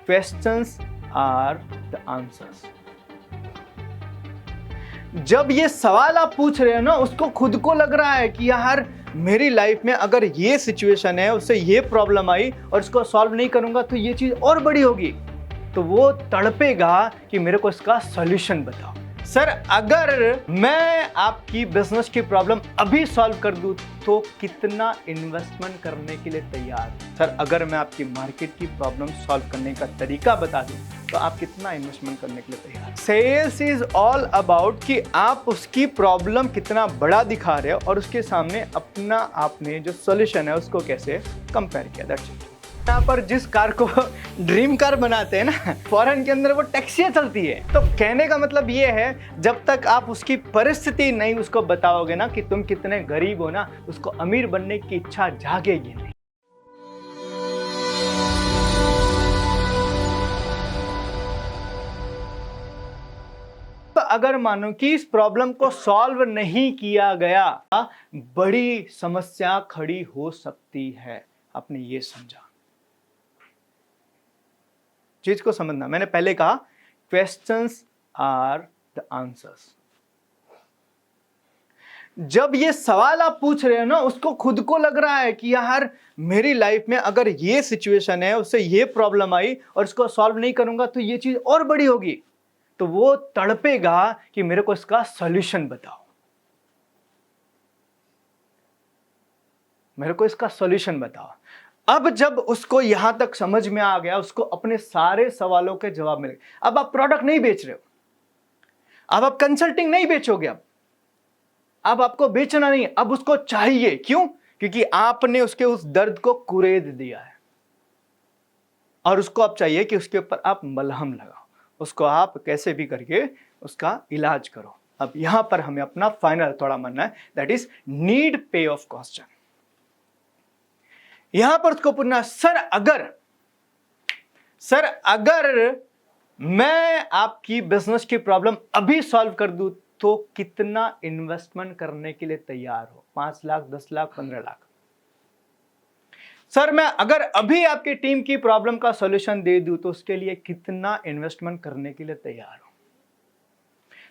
Questions are the answers. जब ये सवाल आप पूछ रहे हो ना, उसको खुद को लग रहा है कि यार मेरी लाइफ में अगर ये सिचुएशन है, उससे ये प्रॉब्लम आई और इसको सॉल्व नहीं करूंगा तो ये चीज और बड़ी होगी, तो वो तड़पेगा कि मेरे को इसका सॉल्यूशन बताओ। सर, अगर मैं आपकी बिजनेस की प्रॉब्लम अभी सॉल्व कर दूं तो कितना इन्वेस्टमेंट करने के लिए तैयार? सर, अगर मैं आपकी मार्केट की प्रॉब्लम सॉल्व करने का तरीका बता दूं तो आप कितना इन्वेस्टमेंट करने के लिए तैयार? सेल्स इज ऑल अबाउट कि आप उसकी प्रॉब्लम कितना बड़ा दिखा रहे हो और उसके सामने अपना आपने जो सॉल्यूशन है उसको कैसे कंपेयर किया। That's it. यहाँ पर जिस कार को ड्रीम कार बनाते हैं ना, फॉरेन के अंदर वो टैक्सियां चलती है। तो कहने का मतलब ये है, जब तक आप उसकी परिस्थिति नहीं उसको बताओगे ना कि तुम कितने गरीब हो ना, उसको अमीर बनने की इच्छा जागेगी नहीं। तो अगर मानो कि इस प्रॉब्लम को सॉल्व नहीं किया गया, बड़ी समस्या खड़ी हो सकती है। आपने ये समझा? चीज को समझना। मैंने पहले कहा क्वेश्चंस आर द आंसर्स। जब ये सवाल आप पूछ रहे हो ना, उसको खुद को लग रहा है कि यार मेरी लाइफ में अगर ये सिचुएशन है, उससे ये प्रॉब्लम आई और इसको सॉल्व नहीं करूंगा तो ये चीज और बड़ी होगी, तो वो तड़पेगा कि मेरे को इसका सॉल्यूशन बताओ, मेरे को इसका सॉल्यूशन बताओ। अब जब उसको यहां तक समझ में आ गया, उसको अपने सारे सवालों के जवाब मिल गए। अब आप प्रोडक्ट नहीं बेच रहे हो, अब आप कंसल्टिंग नहीं बेचोगे, अब आपको बेचना नहीं, अब उसको चाहिए। क्यों? क्योंकि आपने उसके उस दर्द को कुरेद दिया है और उसको अब चाहिए कि उसके ऊपर आप मलहम लगाओ, उसको आप कैसे भी करके उसका इलाज करो। अब यहां पर हमें अपना फाइनल थोड़ा मानना है, दैट इज नीड पे ऑफ क्वेश्चन। यहां पर उसको पूछना, सर अगर मैं आपकी बिजनेस की प्रॉब्लम अभी सॉल्व कर दूं तो कितना इन्वेस्टमेंट करने के लिए तैयार हो? 5 लाख, 10 लाख, 15 लाख? सर, मैं अगर अभी आपकी टीम की प्रॉब्लम का सॉल्यूशन दे दूं तो उसके लिए कितना इन्वेस्टमेंट करने के लिए तैयार हो?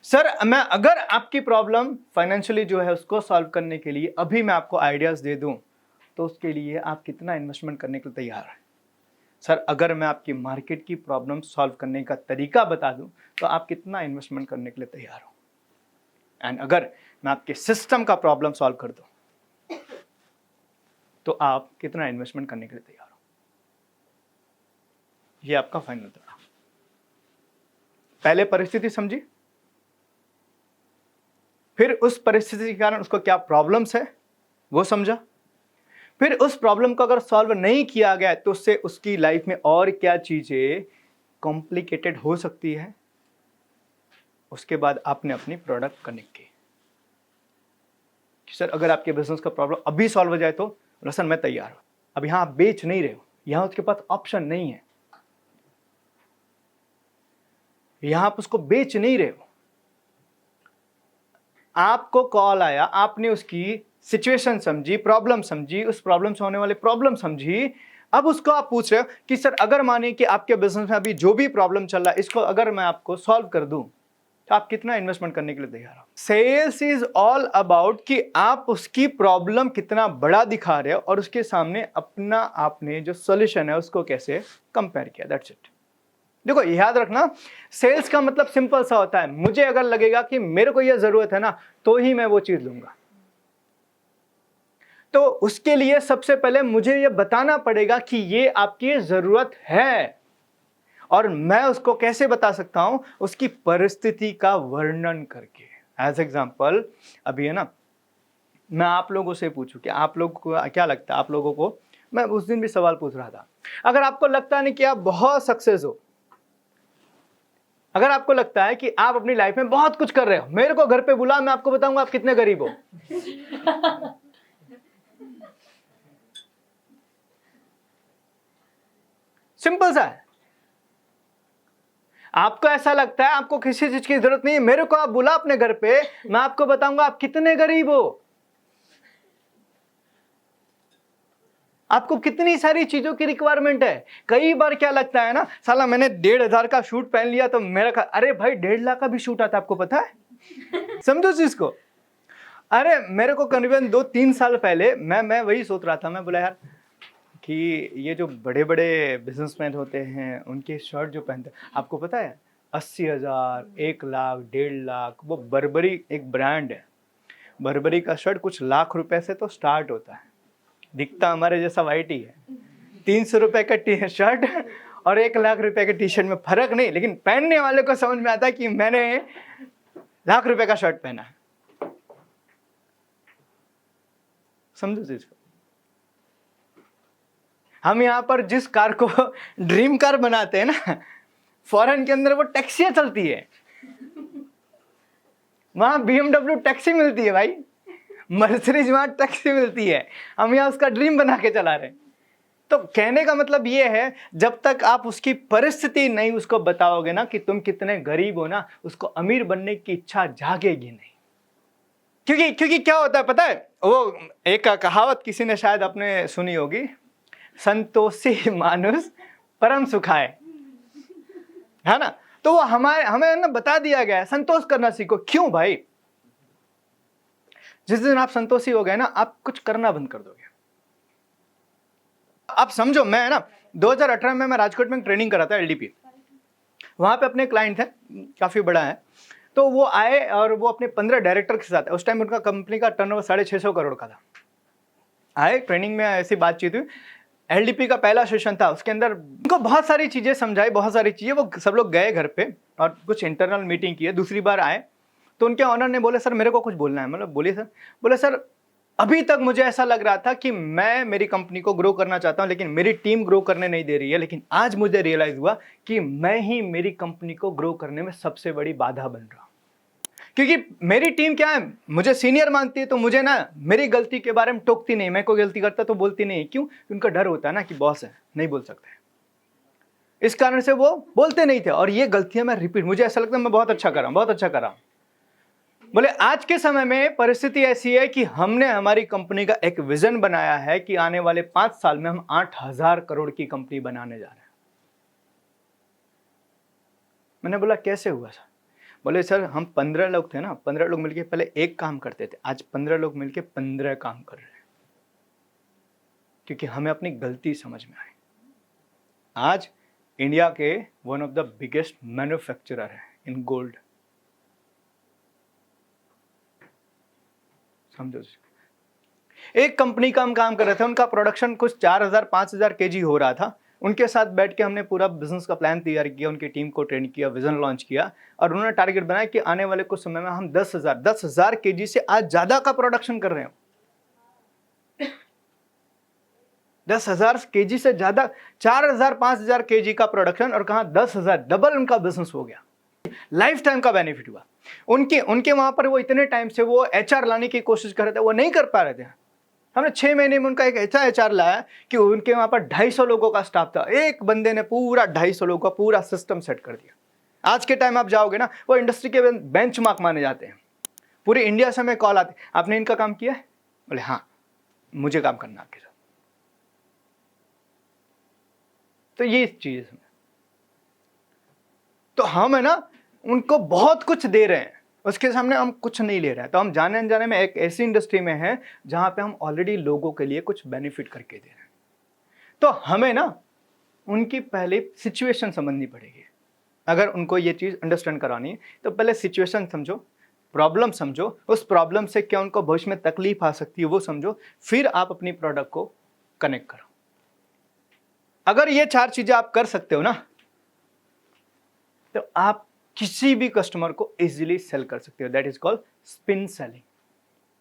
सर, मैं अगर आपकी प्रॉब्लम फाइनेंशियली जो है उसको सॉल्व करने के लिए अभी मैं आपको आइडियाज दे दूं तो उसके लिए आप कितना इन्वेस्टमेंट करने के लिए तैयार हैं? सर, अगर मैं आपकी मार्केट की प्रॉब्लम सॉल्व करने का तरीका बता दूं तो आप कितना इन्वेस्टमेंट करने के लिए तैयार हो? एंड अगर मैं आपके सिस्टम का प्रॉब्लम सॉल्व कर दूं तो आप कितना इन्वेस्टमेंट करने के लिए तैयार हो? ये आपका फाइनल था। पहले परिस्थिति समझी, फिर उस परिस्थिति के कारण उसको क्या प्रॉब्लम्स है वो समझा, फिर उस प्रॉब्लम को अगर सॉल्व नहीं किया गया तो उससे उसकी लाइफ में और क्या चीजें कॉम्प्लिकेटेड हो सकती है, उसके बाद आपने अपनी प्रोडक्ट कनेक्ट की। सर, अगर आपके बिजनेस का प्रॉब्लम अभी सॉल्व हो जाए तो रसन मैं तैयार हूं। अब यहां आप बेच नहीं रहे हो, यहां उसके पास ऑप्शन नहीं है, यहां आप उसको बेच नहीं रहे हो। आपको कॉल आया, आपने उसकी सिचुएशन समझी, प्रॉब्लम समझी, उस प्रॉब्लम से होने वाले प्रॉब्लम समझी। अब उसको आप पूछ रहे हो कि सर अगर माने कि आपके बिजनेस में अभी जो भी प्रॉब्लम चल रहा है इसको अगर मैं आपको सॉल्व कर दूं तो आप कितना इन्वेस्टमेंट करने के लिए तैयार हो? सेल्स इज ऑल अबाउट कि आप उसकी प्रॉब्लम कितना बड़ा दिखा रहे हो और उसके सामने अपना आपने जो सॉल्यूशन है उसको कैसे कंपेयर किया। That's it. देखो, याद रखना, सेल्स का मतलब सिंपल सा होता है, मुझे अगर लगेगा कि मेरे को यह जरूरत है ना तो ही मैं वो चीज लूंगा। तो उसके लिए सबसे पहले मुझे यह बताना पड़ेगा कि ये आपकी जरूरत है, और मैं उसको कैसे बता सकता हूं? उसकी परिस्थिति का वर्णन करके। एज एग्जांपल, अभी है ना, मैं आप लोगों से पूछूं कि आप लोगों को क्या लगता है, आप लोगों को मैं उस दिन भी सवाल पूछ रहा था, अगर आपको लगता नहीं कि आप बहुत सक्सेस हो, अगर आपको लगता है कि आप अपनी लाइफ में बहुत कुछ कर रहे हो, मेरे को घर पे बुला, मैं आपको बताऊंगा आप कितने गरीब हो। सिंपल सा है। आपको ऐसा लगता है आपको किसी चीज की जरूरत नहीं है, मेरे को आप बुला अपने घर पे, मैं आपको बताऊंगा आप कितने गरीब हो। आपको कितनी सारी चीजों की रिक्वायरमेंट है। कई बार क्या लगता है ना, साला मैंने 1,500 का शूट पहन लिया तो मेरा अरे भाई 1.5 लाख का भी शूट आता है, आपको पता है? समझो चीज को। अरे मेरे को करीबन 2-3 साल पहले मैं वही सोच रहा था, मैं बोला यार कि ये जो बड़े बड़े बिजनेसमैन होते हैं उनके शर्ट जो पहनते हैं, आपको पता है 80,000, 1 लाख, 1.5 लाख। वो बर्बरी एक ब्रांड है, बर्बरी का शर्ट कुछ लाख रुपए से तो स्टार्ट होता है, दिखता हमारे जैसा वाइट ही है। 300 रुपए का टी शर्ट और 1 लाख रुपए के टी शर्ट में फर्क नहीं, लेकिन पहनने वाले को समझ में आता है कि मैंने लाख रुपए का शर्ट पहना है। समझो चीज को। हम यहाँ पर जिस कार को ड्रीम कार बनाते हैं ना, फॉरेन के अंदर वो टैक्सियां चलती है, वहां BMW टैक्सी मिलती है भाई, मर्सिडीज वहां टैक्सी मिलती है, हम यहाँ उसका ड्रीम बना के चला रहे हैं। तो कहने का मतलब ये है, जब तक आप उसकी परिस्थिति नहीं उसको बताओगे ना कि तुम कितने गरीब हो ना, उसको अमीर बनने की इच्छा जागेगी नहीं। क्योंकि क्या होता है पता है, वो एक कहावत किसी ने शायद आपने सुनी होगी, संतोषी मानुष परम सुखाए, है ना। तो वो हमें ना बता दिया गया है संतोष करना सीखो। क्यों भाई? जिस दिन आप संतोषी हो गए ना, आप कुछ करना बंद कर दोगे। आप समझो, मैं ना 2018 में मैं राजकोट में ट्रेनिंग करा था LDP। वहां पे अपने क्लाइंट थे, काफी बड़ा है। तो वो आए और वो अपने 15 डायरेक्टर के साथ, उस टाइम उनका कंपनी का टर्नओवर 650 करोड़ का था। आए ट्रेनिंग में, ऐसी बातचीत हुई, LDP का पहला सेशन था, उसके अंदर उनको बहुत सारी चीजें समझाई, बहुत सारी चीजें। वो सब लोग गए घर पे और कुछ इंटरनल मीटिंग की है। दूसरी बार आए तो उनके ऑनर ने बोले सर मेरे को कुछ बोलना है। मतलब बोलिए सर। बोले सर अभी तक मुझे ऐसा लग रहा था कि मैं मेरी कंपनी को ग्रो करना चाहता हूं, लेकिन मेरी टीम ग्रो करने नहीं दे रही है, लेकिन आज मुझे रियलाइज हुआ कि मैं ही मेरी कंपनी को ग्रो करने में सबसे बड़ी बाधा बन रहा हूं। क्योंकि मेरी टीम क्या है, मुझे सीनियर मानती है, तो मुझे ना मेरी गलती के बारे में टोकती नहीं। मैं कोई गलती करता तो बोलती नहीं। क्यों? उनका डर होता है ना कि बॉस है, नहीं बोल सकते, इस कारण से वो बोलते नहीं थे। और ये गलतियां मैं रिपीट, मुझे ऐसा लगता है मैं बहुत अच्छा कर रहा हूं, बहुत अच्छा कर रहा हूं। बोले आज के समय में परिस्थिति ऐसी है कि हमने हमारी कंपनी का एक विजन बनाया है कि आने वाले 5 साल में हम 8,000 करोड़ की कंपनी बनाने जा रहे हैं। मैंने बोला कैसे हुआ सर? बोले सर हम 15 लोग थे ना, 15 लोग मिलके पहले एक काम करते थे, आज 15 लोग मिलके 15 काम कर रहे हैं, क्योंकि हमें अपनी गलती समझ में आई। आज इंडिया के one of the biggest manufacturer है इन गोल्ड। समझो, एक कंपनी का हम काम कर रहे थे, उनका प्रोडक्शन कुछ 4,000-5,000 kg हो रहा था। उनके साथ बैठ के हमने पूरा बिजनेस का प्लान तैयार किया, उनकी टीम को ट्रेन किया, विजन लॉन्च किया, और उन्होंने टारगेट बनाया कि आने वाले कुछ समय में हम 10,000 kg से आज ज्यादा का प्रोडक्शन कर रहे हो। 10,000 kg से ज्यादा, 4,000-5,000 kg का प्रोडक्शन, और कहा 10,000, डबल उनका बिजनेस हो गया। लाइफ टाइम का बेनिफिट हुआ। उनके वहां पर वो इतने टाइम से वो HR लाने की कोशिश कर रहे थे, वो नहीं कर पा रहे थे। हमने 6 महीने में उनका एक ऐसा HR लाया कि उनके वहां पर 250 लोगों का स्टाफ था। एक बंदे ने पूरा 250 लोगों का पूरा सिस्टम सेट कर दिया। आज के टाइम आप जाओगे ना, वो इंडस्ट्री के बेंचमार्क माने जाते हैं। पूरे इंडिया से हमें कॉल आते, आपने इनका काम किया है? बोले हाँ, मुझे काम करना आपके साथ। तो ये चीज है। तो हम है ना उनको बहुत कुछ दे रहे हैं, उसके सामने हम कुछ नहीं ले रहे हैं। तो हम जाने अनजाने में एक ऐसी इंडस्ट्री में हैं जहां पे हम ऑलरेडी लोगों के लिए कुछ बेनिफिट करके दे रहे हैं। तो हमें ना उनकी पहले सिचुएशन समझनी पड़ेगी। अगर उनको ये चीज अंडरस्टैंड करानी है तो पहले सिचुएशन समझो, प्रॉब्लम समझो, उस प्रॉब्लम से क्या उनको भविष्य में तकलीफ आ सकती है वो समझो, फिर आप अपनी प्रोडक्ट को कनेक्ट करो। अगर ये 4 चीजें आप कर सकते हो ना, तो आप किसी भी कस्टमर को इजीली सेल कर सकते हो। That is called spin selling.